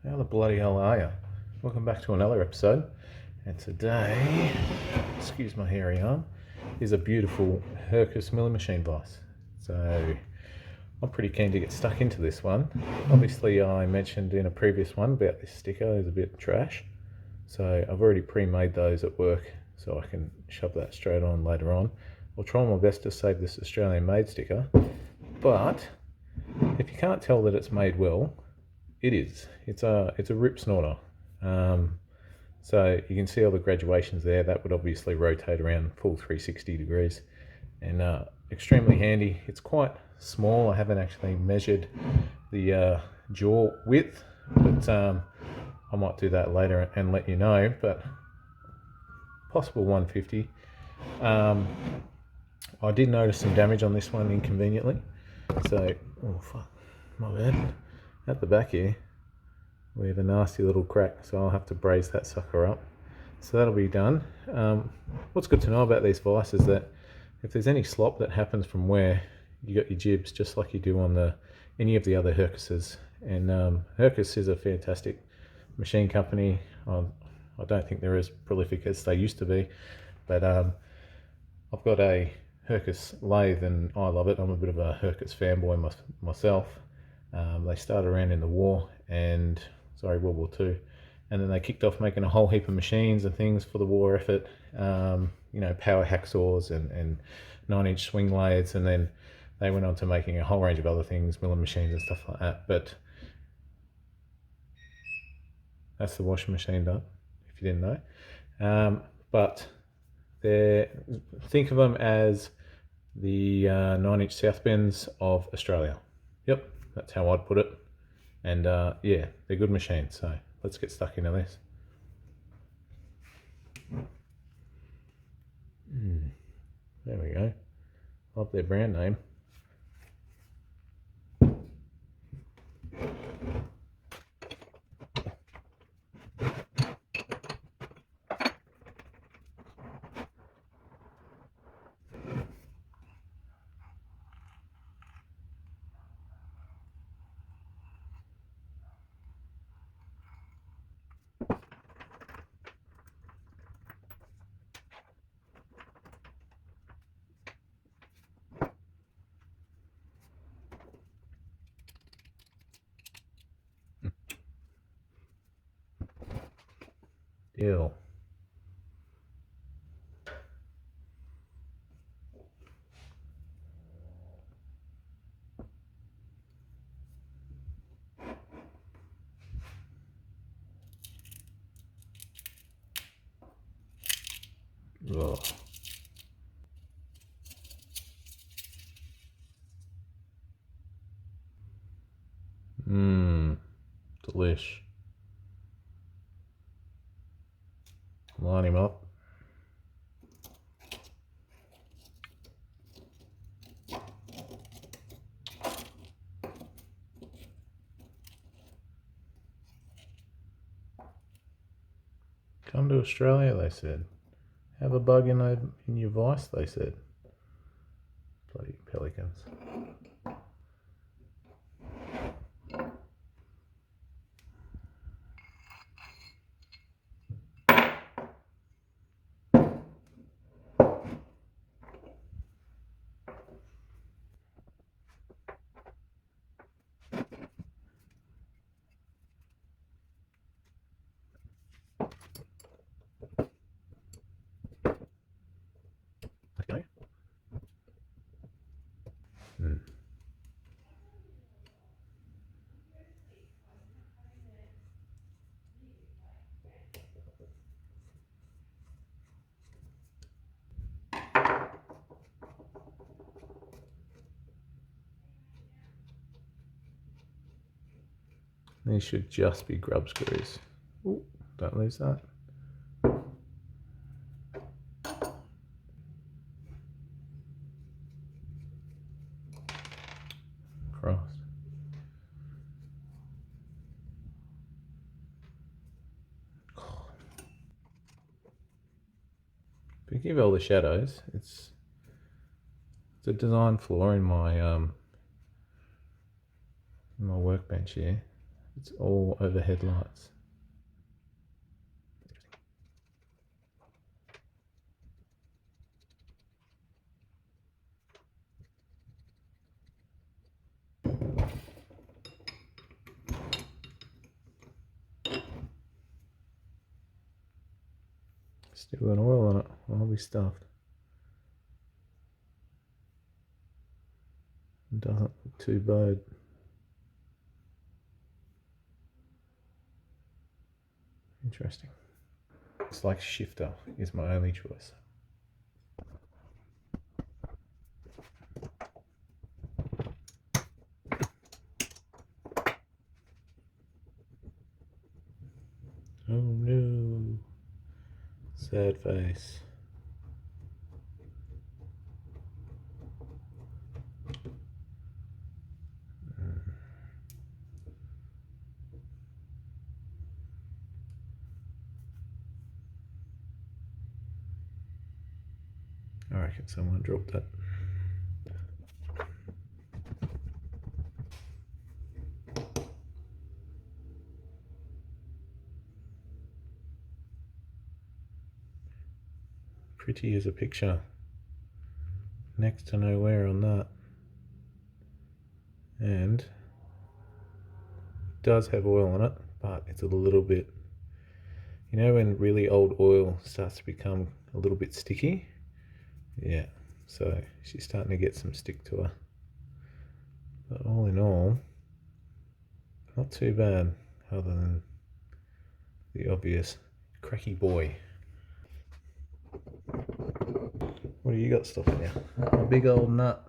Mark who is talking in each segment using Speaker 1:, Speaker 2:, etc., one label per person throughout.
Speaker 1: How the bloody hell are you? Welcome back to another episode. And today, excuse my hairy arm, is a beautiful Hercus Milling Machine Vice. So I'm pretty keen to get stuck into this one. Obviously I mentioned in a previous one about this sticker is a bit trash. So I've already pre-made those at work so I can shove that straight on later on. I'll try my best to save this Australian made sticker, but if you can't tell that it's made well, it is. It's a rip snorter. So you can see all the graduations there. That would obviously rotate around full 360 degrees, and extremely handy. It's quite small. I haven't actually measured the jaw width, but I might do that later and let you know. But possible 150. I did notice some damage on this one inconveniently. So, oh fuck, my bad. At the back here, we have a nasty little crack, so I'll have to braze that sucker up. So that'll be done. What's good to know about these vices is that if there's any slop that happens from where you got your jibs, just like you do on any of the other Hercuses, and Hercus is a fantastic machine company. I don't think they're as prolific as they used to be, but I've got a Hercus lathe and I love it. I'm a bit of a Hercus fanboy myself. They started around in the war, and World War II, and then they kicked off making a whole heap of machines and things for the war effort. You know, power hacksaws and 9-inch swing lathes, and then they went on to making a whole range of other things, milling machines and stuff like that. But that's the washing machine done, if you didn't know. But think of them as the 9-inch South Bends of Australia. Yep, that's how I'd put it. And yeah, they're good machines. So let's get stuck into this. There we go. Love their brand name. Deal. Oh. Delish. Line him up. Come to Australia, they said. Have a bug in your vice, they said. Bloody pelicans. Okay. These should just be grub screws. Ooh, don't lose that. Crossed. Forgive all the shadows. It's a design flaw in my workbench here. It's all overhead lights. Still got oil on it. I'll be stuffed. It doesn't look too bad. Interesting. It's like shifter is my only choice. Oh no. Sad face. I reckon someone dropped that. Pretty as a picture. Next to no wear on that. And it does have oil on it, but it's a little bit, you know when really old oil starts to become a little bit sticky? Yeah, so she's starting to get some stick to her. But all in all, not too bad, other than the obvious cracky boy. What do you got stopping you? A big old nut.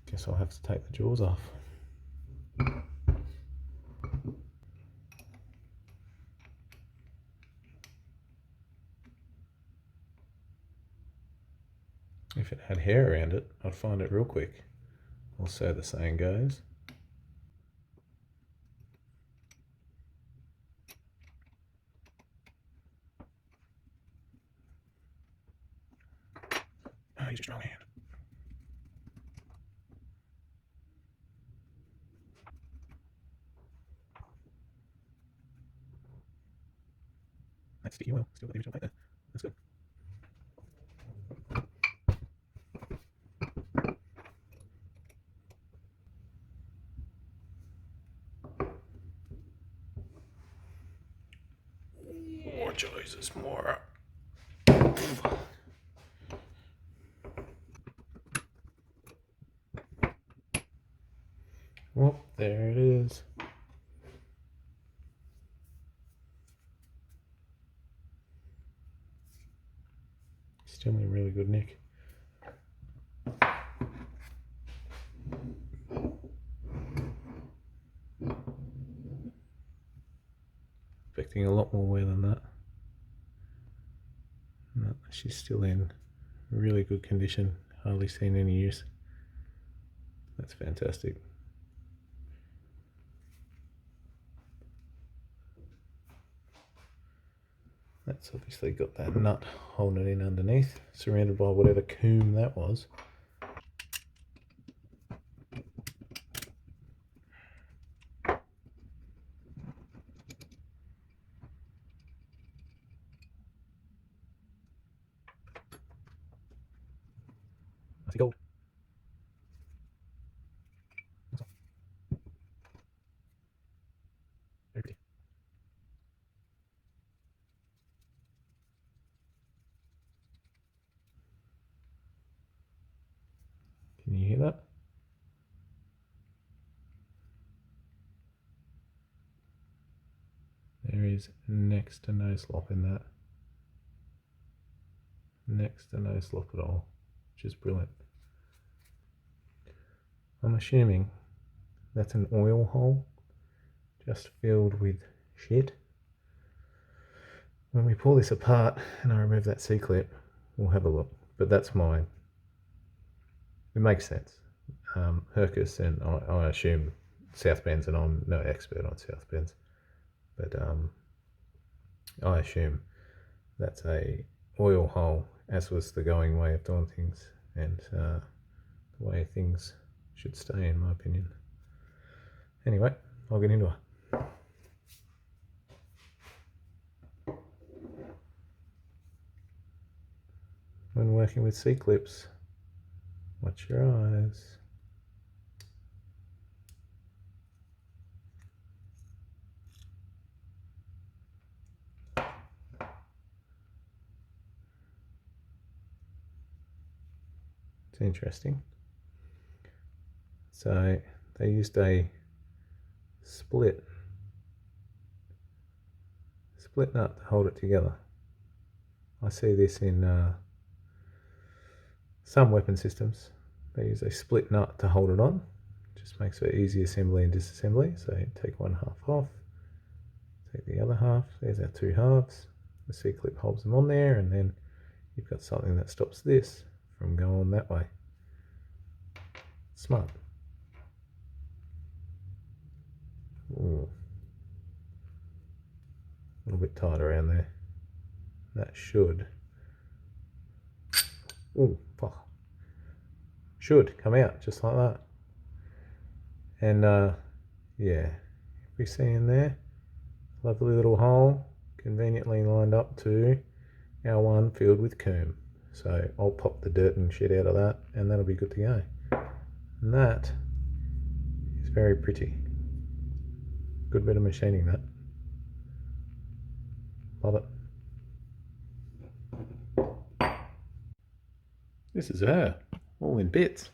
Speaker 1: Guess I'll have to take the jaws off. If it had hair around it, I'd find it real quick. Or so the saying goes. Oh, use your strong hand. That's sticky oil. Still got the original plate there. That's good. Oh, Jesus, more. Well, there it is. Still in really good nick. Expecting a lot more wear than that. No, she's still in really good condition. Hardly seen any use. That's fantastic. That's obviously got that nut holding it in underneath, surrounded by whatever comb that was. Nice gold. Very pretty. Can you hear that? There is next to no slop in that. Next to no slop at all, which is brilliant. I'm assuming that's an oil hole just filled with shit. When we pull this apart and I remove that C-clip, we'll have a look. But that's mine. It makes sense. Hercus and I assume South Bends, and I'm no expert on South Bends, but I assume that's a oil hole, as was the going way of doing things, and the way things should stay, in my opinion. Anyway, I'll get into it. When working with C-clips, watch your eyes. It's interesting. So they used a split nut to hold it together. I see this in some weapon systems. They use a split nut to hold it on. Just makes for easy assembly and disassembly. So take one half off, take the other half. There's our two halves. The C-clip holds them on there, and then you've got something that stops this from going that way. Smart. Ooh. A little bit tight around there. That should. Ooh, fuck. Should come out just like that. And yeah, if we see in there, lovely little hole, conveniently lined up to our one filled with comb. So I'll pop the dirt and shit out of that, and that'll be good to go. And that is very pretty. Good bit of machining, that. Love it. This is her, all in bits.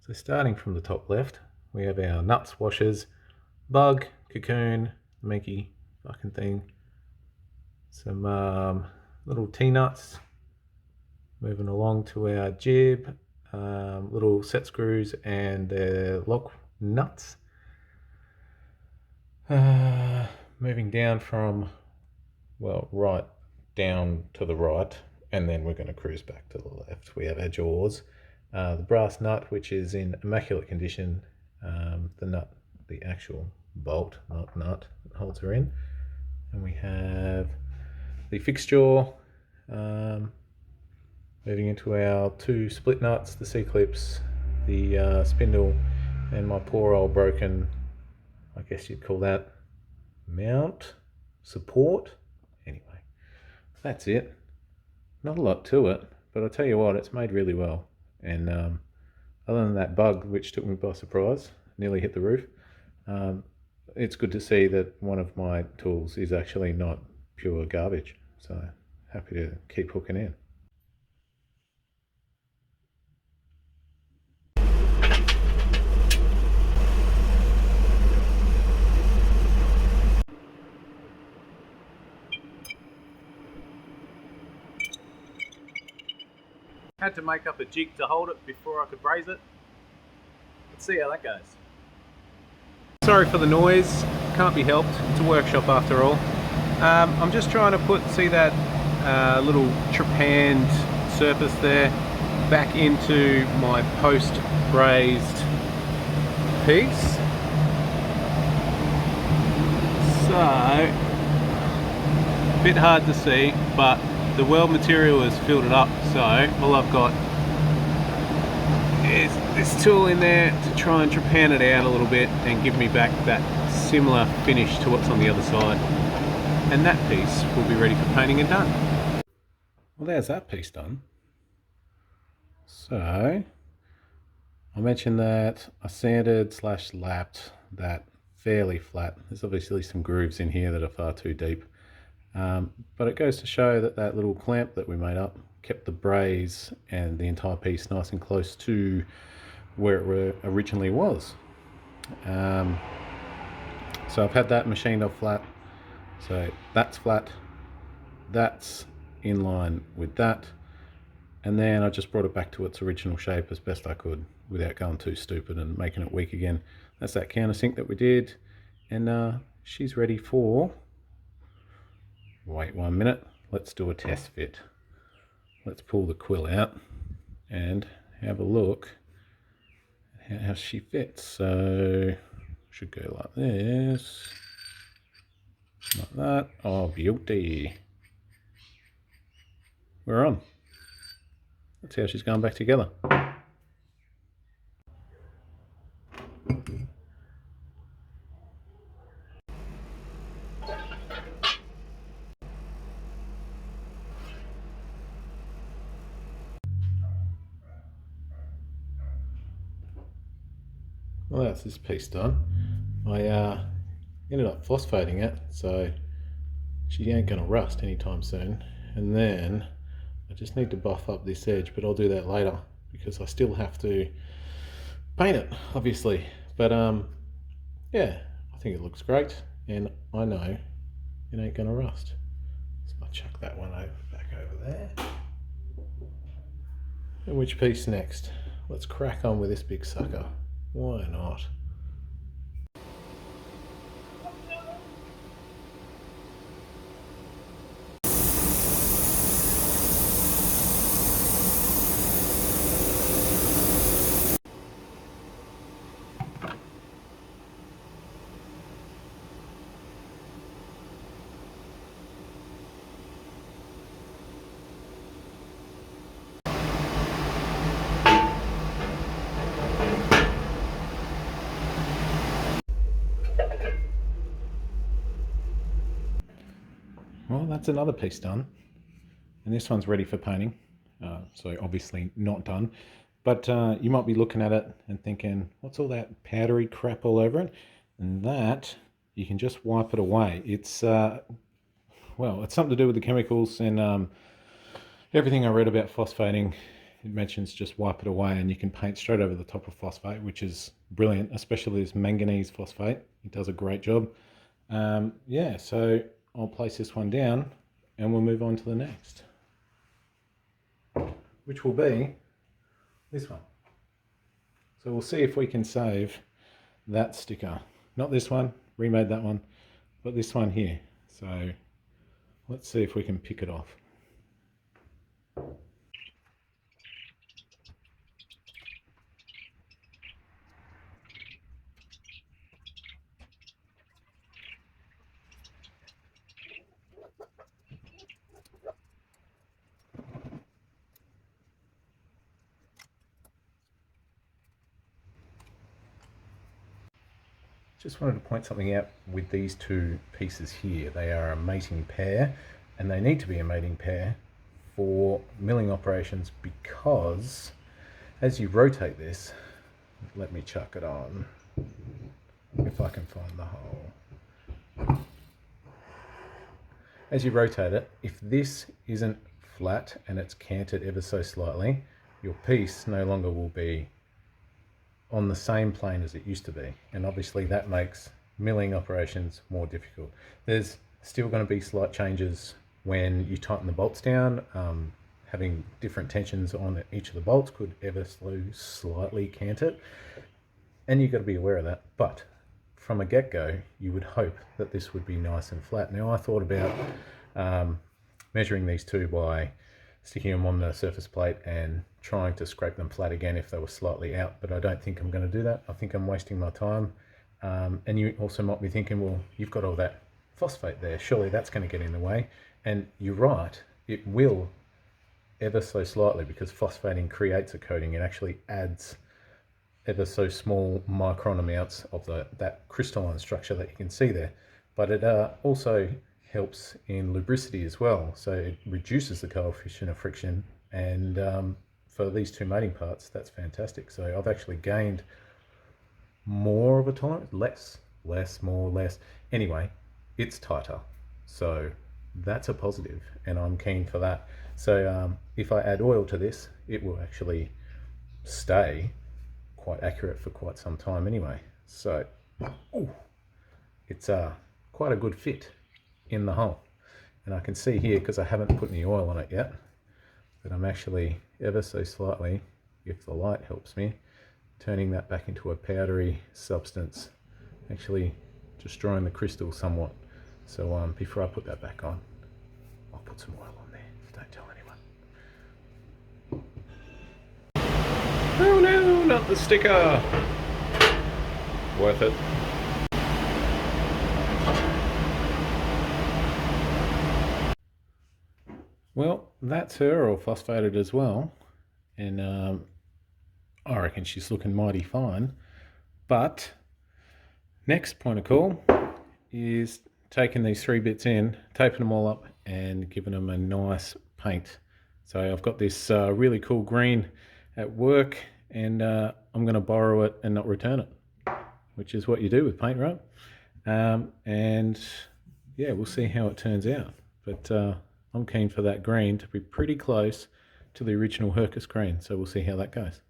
Speaker 1: So starting from the top left, we have our nuts, washers, bug, cocoon, minky fucking thing, some little T-nuts, moving along to our jib, little set screws and lock nuts. Moving down from, well, right down to the right, and then we're going to cruise back to the left. We have our jaws, the brass nut, which is in immaculate condition, the nut, the actual bolt, not nut, that holds her in. And we have the fixed jaw, moving into our two split nuts, the C-clips, the spindle, and my poor old broken, I guess you'd call that mount, support. Anyway, that's it. Not a lot to it, but I'll tell you what, it's made really well. And other than that bug, which took me by surprise, nearly hit the roof, it's good to see that one of my tools is actually not pure garbage. So happy to keep hooking in. Had to make up a jig to hold it before I could braze it. Let's see how that goes. Sorry for the noise, can't be helped. It's a workshop after all. I'm just trying to see that little trepanned surface there back into my post-brazed piece. So, a bit hard to see, but the weld material has filled it up, so all I've got is this tool in there to try and trepan it out a little bit and give me back that similar finish to what's on the other side. And that piece will be ready for painting and done. Well, there's that piece done. So, I mentioned that I sanded / lapped that fairly flat. There's obviously some grooves in here that are far too deep. But it goes to show that that little clamp that we made up kept the braze and the entire piece nice and close to where it originally was. So I've had that machined off flat. So that's flat, that's in line with that, and then I just brought it back to its original shape as best I could without going too stupid and making it weak again. That's that countersink that we did, and she's ready for, wait 1 minute, let's do a test fit. Let's pull the quill out and have a look at how she fits. So should go like this, like that. Oh, beauty. we're on. That's how she's going back together. Well, that's this piece done. I ended up phosphating it, so she ain't gonna rust anytime soon. And then I just need to buff up this edge, but I'll do that later because I still have to paint it, obviously. But yeah, I think it looks great, and I know it ain't gonna rust. So I'll chuck that one back over there. And which piece next? Let's crack on with this big sucker. Why not? Well, that's another piece done, and this one's ready for painting, so obviously not done, but you might be looking at it and thinking, what's all that powdery crap all over it? And that, you can just wipe it away. It's well, it's something to do with the chemicals, and everything I read about phosphating, it mentions just wipe it away, and you can paint straight over the top of phosphate, which is brilliant, especially this manganese phosphate. It does a great job. Yeah, so I'll place this one down and we'll move on to the next, which will be this one. So we'll see if we can save that sticker. Not this one, remade that one, but this one here. So let's see if we can pick it off. Just wanted to point something out with these two pieces here. They are a mating pair, and they need to be a mating pair for milling operations because as you rotate this, let me chuck it on, if I can find the hole. As you rotate it, if this isn't flat and it's canted ever so slightly, your piece no longer will be on the same plane as it used to be, and obviously that makes milling operations more difficult. There's still going to be slight changes when you tighten the bolts down. Having different tensions on each of the bolts could ever so slightly cant it, and you've got to be aware of that. But from a get-go, you would hope that this would be nice and flat. Now, I thought about measuring these two by sticking them on the surface plate and trying to scrape them flat again if they were slightly out, but I don't think I'm going to do that. I think I'm wasting my time. And you also might be thinking, well, you've got all that phosphate there, surely that's going to get in the way. And you're right, it will ever so slightly, because phosphating creates a coating. It actually adds ever so small micron amounts of that crystalline structure that you can see there. But it also helps in lubricity as well, so it reduces the coefficient of friction, and for these two mating parts, that's fantastic. So I've actually gained more of a tolerance, less, more, less. Anyway, it's tighter, so that's a positive, and I'm keen for that. So if I add oil to this, it will actually stay quite accurate for quite some time anyway. So ooh, it's quite a good fit in the hole, and I can see here, because I haven't put any oil on it yet, that I'm actually ever so slightly, if the light helps me, turning that back into a powdery substance, actually destroying the crystal somewhat. So before I put that back on, I'll put some oil on there. Don't tell anyone. Oh no, not the sticker! Worth it. Well, that's her all phosphated as well, and I reckon she's looking mighty fine. But next point of call is taking these 3 bits in, taping them all up and giving them a nice paint. So I've got this really cool green at work, and I'm going to borrow it and not return it, which is what you do with paint, right? And yeah, we'll see how it turns out. But I'm keen for that green to be pretty close to the original Hercus green, so we'll see how that goes.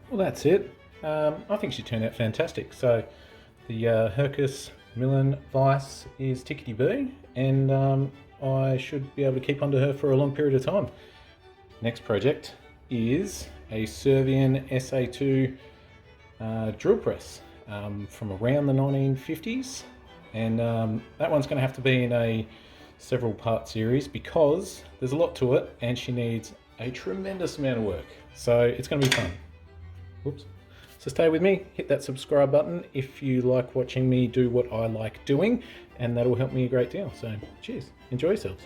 Speaker 1: Well, that's it. I think she turned out fantastic. So the Hercus Milling Vice is tickety-boo, and I should be able to keep onto her for a long period of time. Next project is a Servian SA2 drill press from around the 1950s, and that one's going to have to be in a several part series because there's a lot to it and she needs a tremendous amount of work, so it's going to be fun. Whoops. So stay with me, hit that subscribe button if you like watching me do what I like doing, and that'll help me a great deal. So cheers, enjoy yourselves.